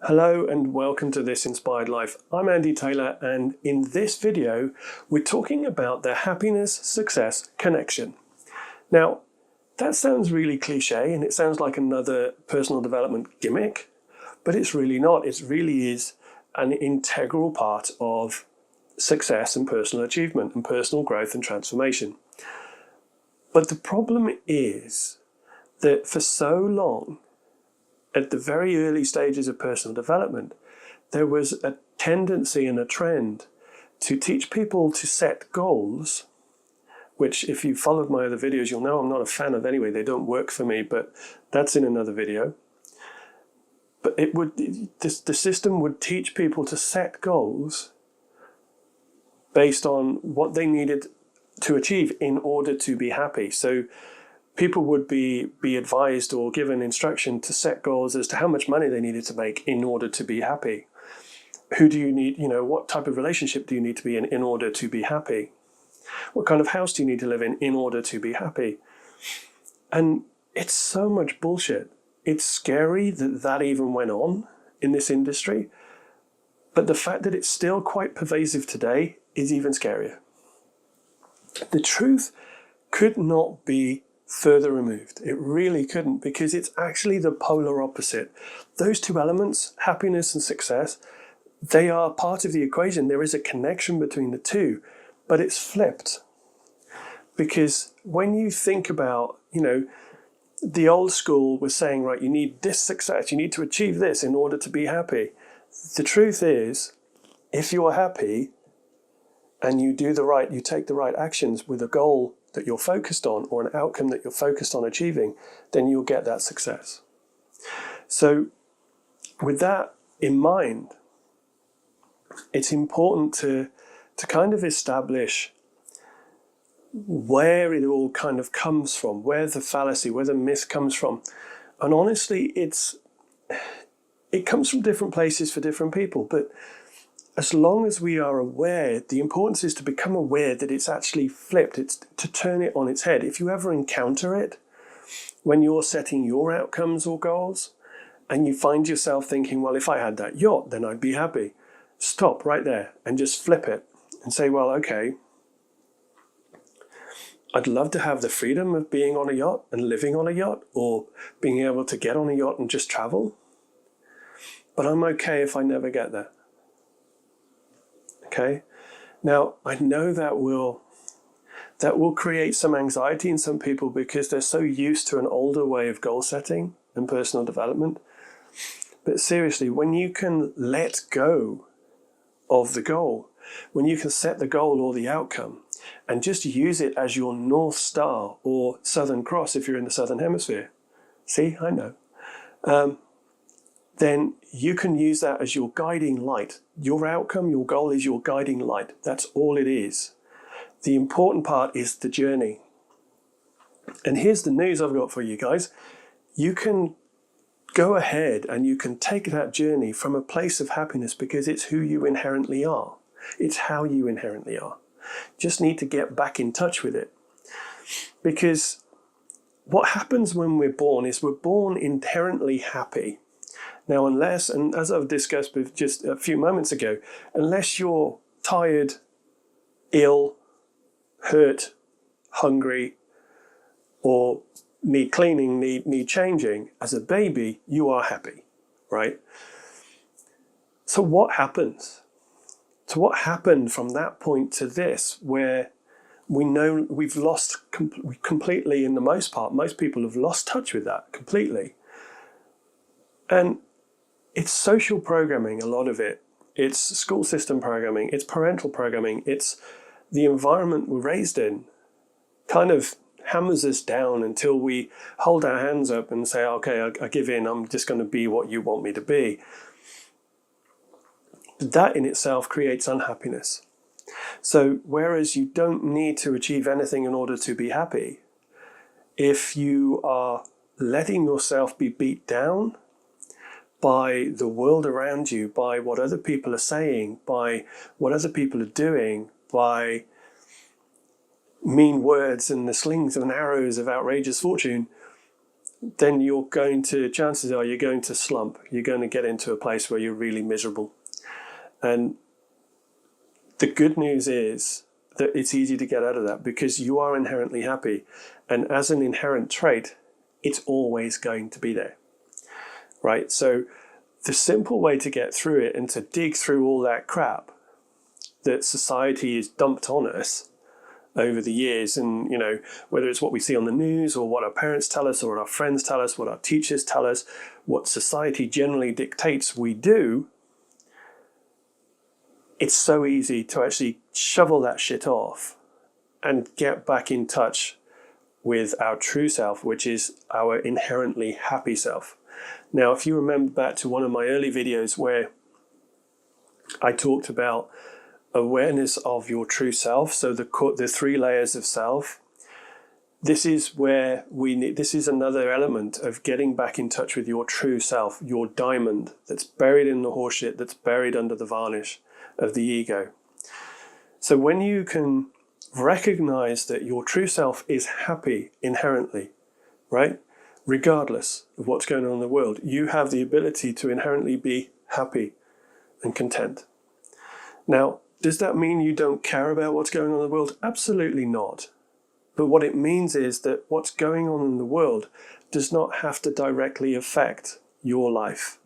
Hello and welcome to This Inspired Life. I'm Andy Taylor, and in this video we're talking about the happiness-success connection. Now, that sounds really cliche and it sounds like another personal development gimmick, but it's really not. It really is an integral part of success and personal achievement and personal growth and transformation. But the problem is that for so long, at the very early stages of personal development, there was a tendency and a trend to teach people to set goals, which if you've followed my other videos, you'll know I'm not a fan of anyway. They don't work for me, but that's in another video. But the system would teach people to set goals based on what they needed to achieve in order to be happy. So people would be advised or given instruction to set goals as to how much money they needed to make in order to be happy. Who do you need, what type of relationship do you need to be in order to be happy? What kind of house do you need to live in order to be happy? And it's so much bullshit. It's scary that that even went on in this industry. But the fact that it's still quite pervasive today is even scarier. The truth could not be further removed. It really couldn't, because it's actually the polar opposite. Those two elements, happiness and success, they are part of the equation. There is a connection between the two, but it's flipped. Because when you think about, the old school was saying, right, you need this success, you need to achieve this in order to be happy. The truth is, if you're happy and you take the right actions with a goal that you're focused on or an outcome that you're focused on achieving, then you'll get that success. So with that in mind, it's important to kind of establish where it all kind of comes from, where the fallacy, where the myth comes from. And honestly, it comes from different places for different people, but as long as we are aware, the importance is to become aware that it's actually flipped. It's to turn it on its head. If you ever encounter it, when you're setting your outcomes or goals, and you find yourself thinking, well, if I had that yacht, then I'd be happy. Stop right there and just flip it and say, well, okay, I'd love to have the freedom of being on a yacht and living on a yacht, or being able to get on a yacht and just travel. But I'm okay if I never get there. Okay, now I know that will create some anxiety in some people because they're so used to an older way of goal setting and personal development. But seriously, when you can let go of the goal, when you can set the goal or the outcome and just use it as your North Star or Southern Cross if you're in the Southern Hemisphere, see, I know, then you can use that as your guiding light. Your outcome, your goal is your guiding light. That's all it is. The important part is the journey. And here's the news I've got for you guys. You can go ahead and you can take that journey from a place of happiness because it's who you inherently are. It's how you inherently are. Just need to get back in touch with it. Because what happens when we're born is we're born inherently happy. Now, unless, and as I've discussed with just a few moments ago, unless you're tired, ill, hurt, hungry, or need cleaning, need changing, as a baby, you are happy, right? So what happens? So what happened from that point to this, where we know we've lost completely, in the most part, most people have lost touch with that completely. And it's social programming, a lot of it. It's school system programming. It's parental programming. It's the environment we're raised in kind of hammers us down until we hold our hands up and say, okay, I give in. I'm just going to be what you want me to be. That in itself creates unhappiness. So whereas you don't need to achieve anything in order to be happy, if you are letting yourself be beat down by the world around you, by what other people are saying, by what other people are doing, by mean words and the slings and arrows of outrageous fortune, then chances are you're going to slump. You're going to get into a place where you're really miserable. And the good news is that it's easy to get out of that because you are inherently happy. And as an inherent trait, it's always going to be there, right? So the simple way to get through it and to dig through all that crap that society has dumped on us over the years, and whether it's what we see on the news or what our parents tell us or what our friends tell us, what our teachers tell us, what society generally dictates we do, it's so easy to actually shovel that shit off and get back in touch with our true self, which is our inherently happy self. Now, if you remember back to one of my early videos where I talked about awareness of your true self, so the 3 layers of self, this is where this is another element of getting back in touch with your true self, your diamond that's buried in the horseshit, that's buried under the varnish of the ego. So when you can recognize that your true self is happy inherently, right? Regardless of what's going on in the world, you have the ability to inherently be happy and content. Now, does that mean you don't care about what's going on in the world? Absolutely not. But what it means is that what's going on in the world does not have to directly affect your life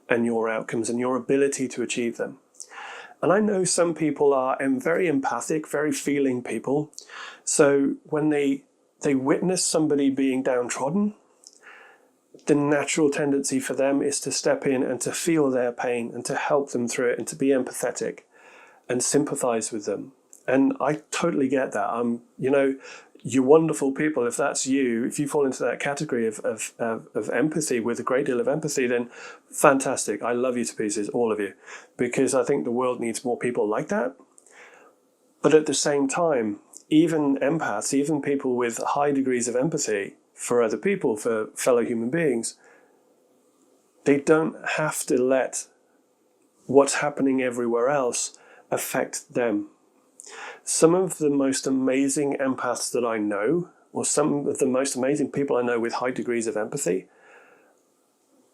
and your outcomes and your ability to achieve them. And I know some people are very empathic, very feeling people. So when they witness somebody being downtrodden, the natural tendency for them is to step in and to feel their pain and to help them through it and to be empathetic and sympathize with them. And I totally get that. You're wonderful people. If that's you, if you fall into that category of empathy, with a great deal of empathy, then fantastic. I love you to pieces, all of you, because I think the world needs more people like that. But at the same time, even empaths, even people with high degrees of empathy for other people, for fellow human beings, they don't have to let what's happening everywhere else affect them. Some of the most amazing empaths that I know, or some of the most amazing people I know with high degrees of empathy,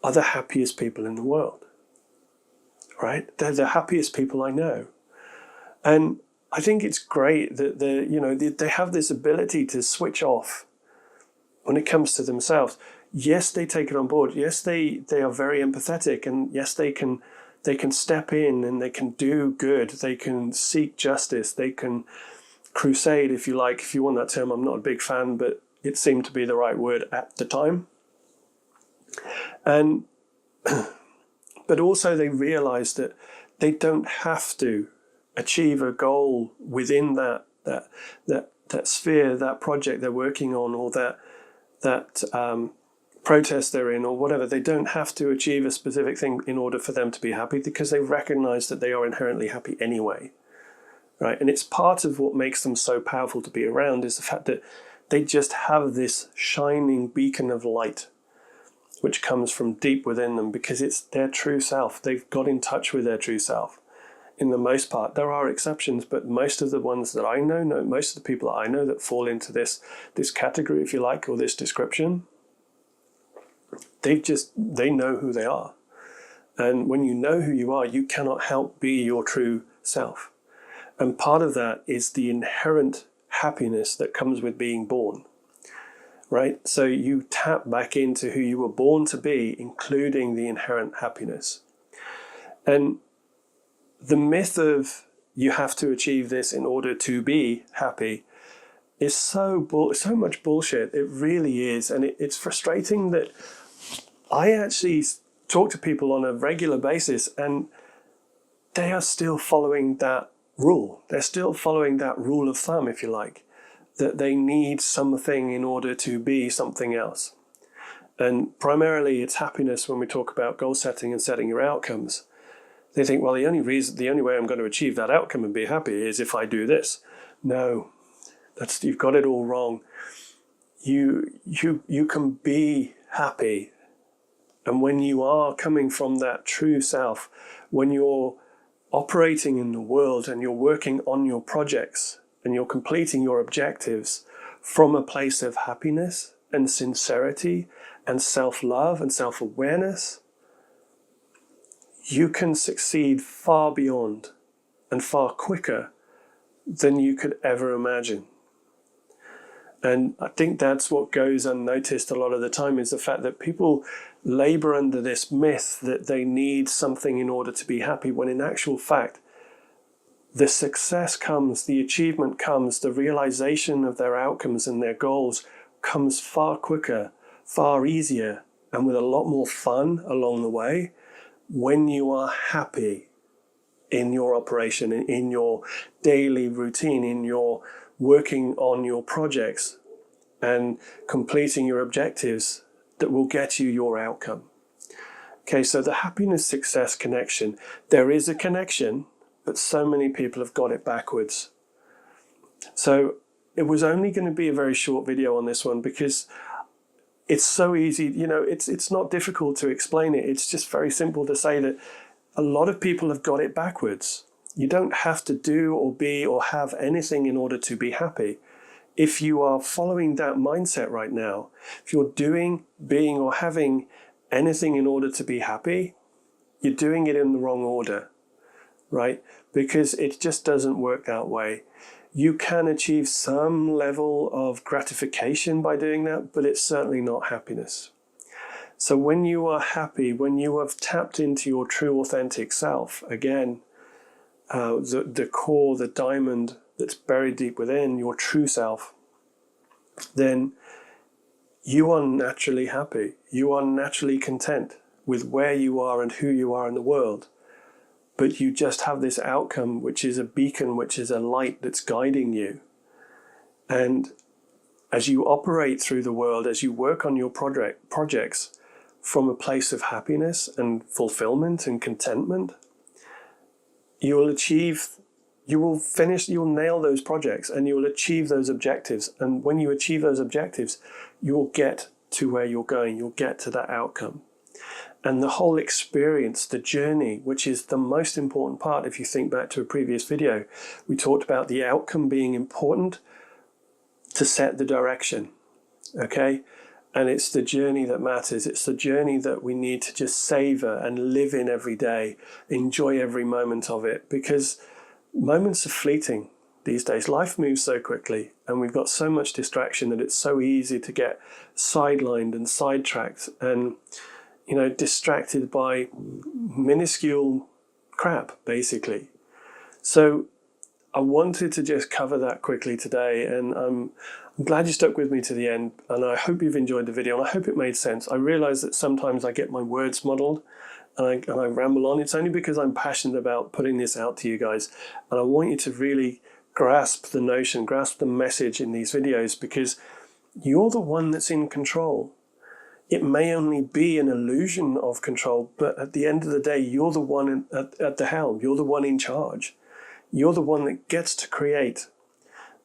are the happiest people in the world, right? They're the happiest people I know. And I think it's great that they have this ability to switch off when it comes to themselves. Yes, they take it on board. Yes, they are very empathetic, and yes, they can step in and they can do good. They can seek justice. They can crusade, if you like, if you want that term. I'm not a big fan, but it seemed to be the right word at the time. And but also they realize that they don't have to achieve a goal within that sphere, that project they're working on, or that protest they're in, or whatever. They don't have to achieve a specific thing in order for them to be happy, because they recognize that they are inherently happy anyway, right? And it's part of what makes them so powerful to be around, is the fact that they just have this shining beacon of light which comes from deep within them, because it's their true self. They've got in touch with their true self. In the most part, there are exceptions, but most of the ones that I know, most of the people that I know that fall into this category, if you like, or this description, they know who they are. And when you know who you are, you cannot help be your true self. And part of that is the inherent happiness that comes with being born, right? So you tap back into who you were born to be, including the inherent happiness. And the myth of you have to achieve this in order to be happy is so much bullshit. It really is. And it's frustrating that I actually talk to people on a regular basis and they are still following that rule. They're still following that rule of thumb, if you like, that they need something in order to be something else. And primarily it's happiness when we talk about goal setting and setting your outcomes. They think, well, the only way I'm going to achieve that outcome and be happy is if I do this. No, you've got it all wrong. You can be happy. And when you are coming from that true self, when you're operating in the world and you're working on your projects and you're completing your objectives from a place of happiness, and sincerity and self-love and self-awareness, you can succeed far beyond and far quicker than you could ever imagine. And I think that's what goes unnoticed a lot of the time, is the fact that people labor under this myth that they need something in order to be happy, when in actual fact, the success comes, the achievement comes, the realization of their outcomes and their goals comes far quicker, far easier, and with a lot more fun along the way when you are happy in your operation, in your daily routine, in your working on your projects and completing your objectives that will get you your outcome. Okay, so the happiness-success connection, there is a connection, but so many people have got it backwards. So it was only going to be a very short video on this one because it's so easy, it's not difficult to explain it. It's just very simple to say that a lot of people have got it backwards. You don't have to do or be or have anything in order to be happy. If you are following that mindset right now, if you're doing, being, or having anything in order to be happy, you're doing it in the wrong order, right? Because it just doesn't work that way. You can achieve some level of gratification by doing that, but it's certainly not happiness. So when you are happy, when you have tapped into your true authentic self, again, the core, the diamond that's buried deep within, your true self, then you are naturally happy. You are naturally content with where you are and who you are in the world. But you just have this outcome, which is a beacon, which is a light that's guiding you. And as you operate through the world, as you work on your projects from a place of happiness and fulfillment and contentment, you'll nail those projects and you'll achieve those objectives. And when you achieve those objectives, you'll get to where you're going. You'll get to that outcome. And the whole experience, the journey, which is the most important part. If you think back to a previous video, we talked about the outcome being important to set the direction, okay? And it's the journey that matters. It's the journey that we need to just savor and live in every day, enjoy every moment of it, because moments are fleeting these days. Life moves so quickly and we've got so much distraction that it's so easy to get sidelined and sidetracked and distracted by minuscule crap, basically. So I wanted to just cover that quickly today, and I'm glad you stuck with me to the end, and I hope you've enjoyed the video, and I hope it made sense. I realize that sometimes I get my words muddled and I ramble on. It's only because I'm passionate about putting this out to you guys, and I want you to really grasp the notion, grasp the message in these videos, because you're the one that's in control. It may only be an illusion of control, but at the end of the day, you're the one at the helm. You're the one in charge. You're the one that gets to create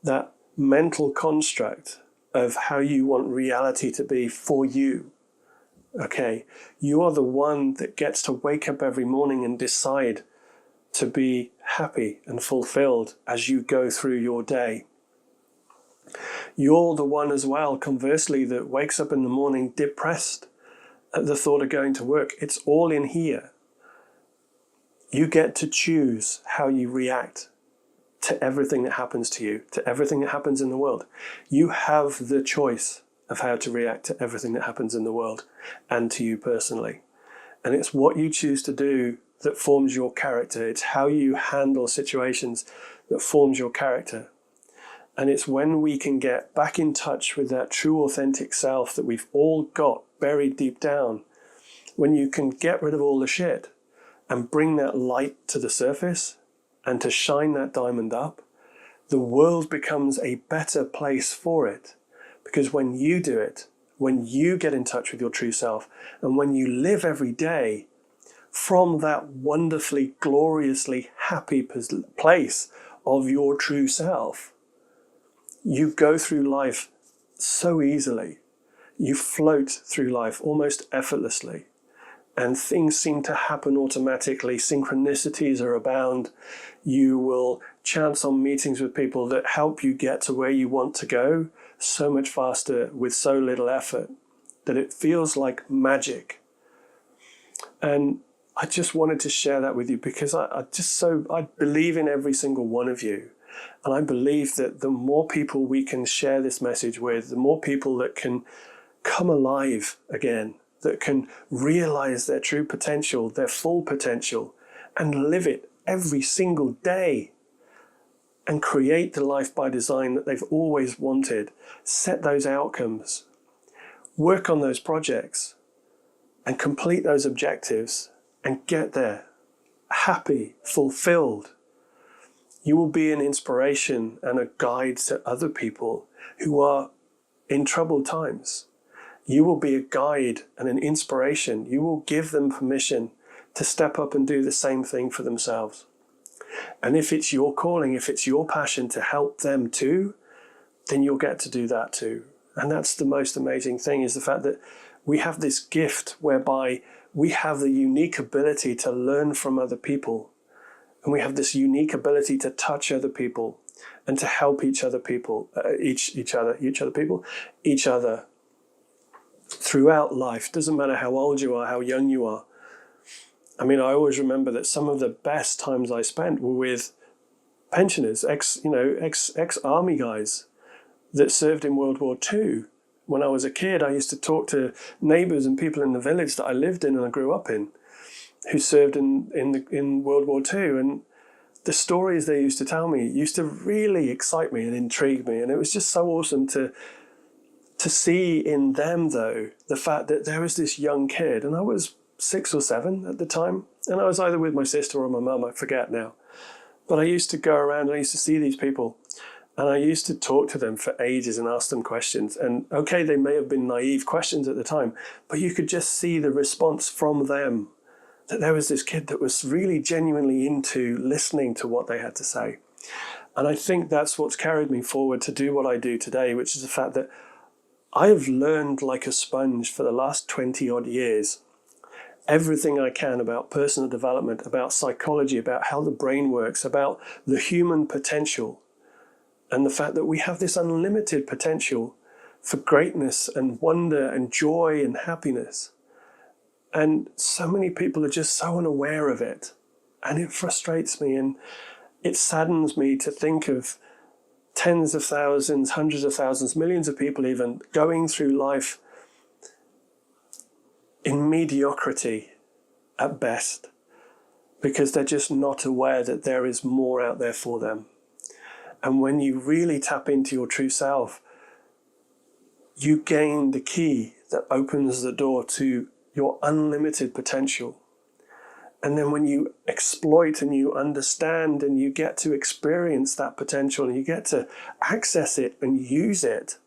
that mental construct of how you want reality to be for you. Okay? You are the one that gets to wake up every morning and decide to be happy and fulfilled as you go through your day. You're the one as well, conversely, that wakes up in the morning depressed at the thought of going to work. It's all in here. You get to choose how you react to everything that happens to you, to everything that happens in the world. You have the choice of how to react to everything that happens in the world and to you personally. And it's what you choose to do that forms your character. It's how you handle situations that forms your character. And it's when we can get back in touch with that true authentic self that we've all got buried deep down, when you can get rid of all the shit and bring that light to the surface and to shine that diamond up, the world becomes a better place for it. Because when you do it, when you get in touch with your true self, and when you live every day from that wonderfully, gloriously happy place of your true self, you go through life so easily. You float through life almost effortlessly. And things seem to happen automatically. Synchronicities are abound. You will chance on meetings with people that help you get to where you want to go so much faster with so little effort that it feels like magic. And I just wanted to share that with you because I believe in every single one of you. And I believe that the more people we can share this message with, the more people that can come alive again, that can realize their true potential, their full potential, and live it every single day and create the life by design that they've always wanted, set those outcomes, work on those projects, and complete those objectives and get there happy, fulfilled. You will be an inspiration and a guide to other people who are in troubled times. You will be a guide and an inspiration. You will give them permission to step up and do the same thing for themselves. And if it's your calling, if it's your passion to help them too, then you'll get to do that too. And that's the most amazing thing, is the fact that we have this gift whereby we have the unique ability to learn from other people. And we have this unique ability to touch other people and to help each other throughout life. Doesn't matter how old you are, how young you are. I mean, I always remember that some of the best times I spent were with pensioners, ex-army guys that served in World War II. When I was a kid, I used to talk to neighbours and people in the village that I lived in and I grew up in, who served in World War II. And the stories they used to tell me used to really excite me and intrigue me. And it was just so awesome to see in them, though, the fact that there was this young kid, and I was 6 or 7 at the time, and I was either with my sister or my mum, I forget now. But I used to go around and I used to see these people, and I used to talk to them for ages and ask them questions. And okay, they may have been naive questions at the time, but you could just see the response from them, that there was this kid that was really genuinely into listening to what they had to say. And I think that's what's carried me forward to do what I do today, which is the fact that I have learned like a sponge for the last 20 odd years everything I can about personal development, about psychology, about how the brain works, about the human potential, and the fact that we have this unlimited potential for greatness and wonder and joy and happiness. And so many people are just so unaware of it. And it frustrates me and it saddens me to think of tens of thousands, hundreds of thousands, millions of people even going through life in mediocrity at best, because they're just not aware that there is more out there for them. And when you really tap into your true self, you gain the key that opens the door to your unlimited potential. And then when you exploit and you understand and you get to experience that potential and you get to access it and use it,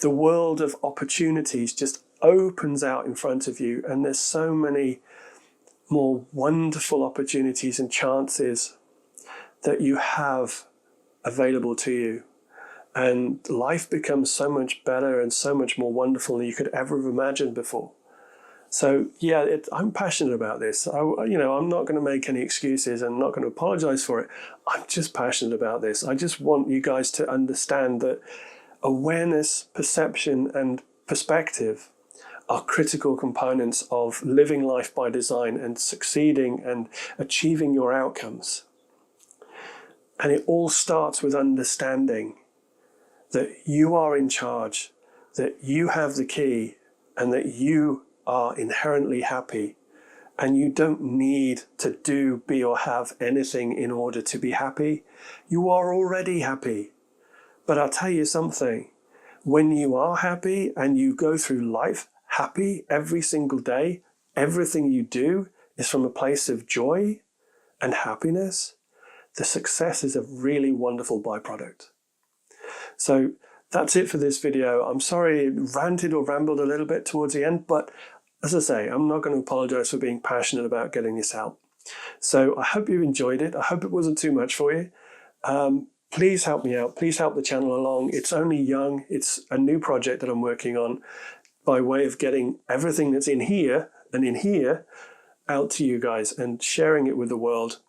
the world of opportunities just opens out in front of you, and there's so many more wonderful opportunities and chances that you have available to you. And life becomes so much better and so much more wonderful than you could ever have imagined before. So yeah, I'm passionate about this. I'm not going to make any excuses and not going to apologize for it. I'm just passionate about this. I just want you guys to understand that awareness, perception, and perspective are critical components of living life by design and succeeding and achieving your outcomes. And it all starts with understanding that you are in charge, that you have the key, and that you are inherently happy. And you don't need to do, be, or have anything in order to be happy. You are already happy. But I'll tell you something, when you are happy and you go through life happy every single day, everything you do is from a place of joy and happiness, the success is a really wonderful byproduct. So that's it for this video. I'm sorry it ranted or rambled a little bit towards the end, but as I say, I'm not going to apologize for being passionate about getting this out. So I hope you enjoyed it. I hope it wasn't too much for you. Please help me out. Please help the channel along. It's only young. It's a new project that I'm working on by way of getting everything that's in here and in here out to you guys and sharing it with the world,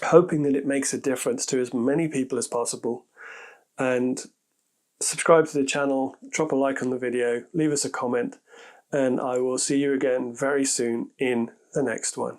hoping that it makes a difference to as many people as possible. And subscribe to the channel, drop a like on the video, leave us a comment, and I will see you again very soon in the next one.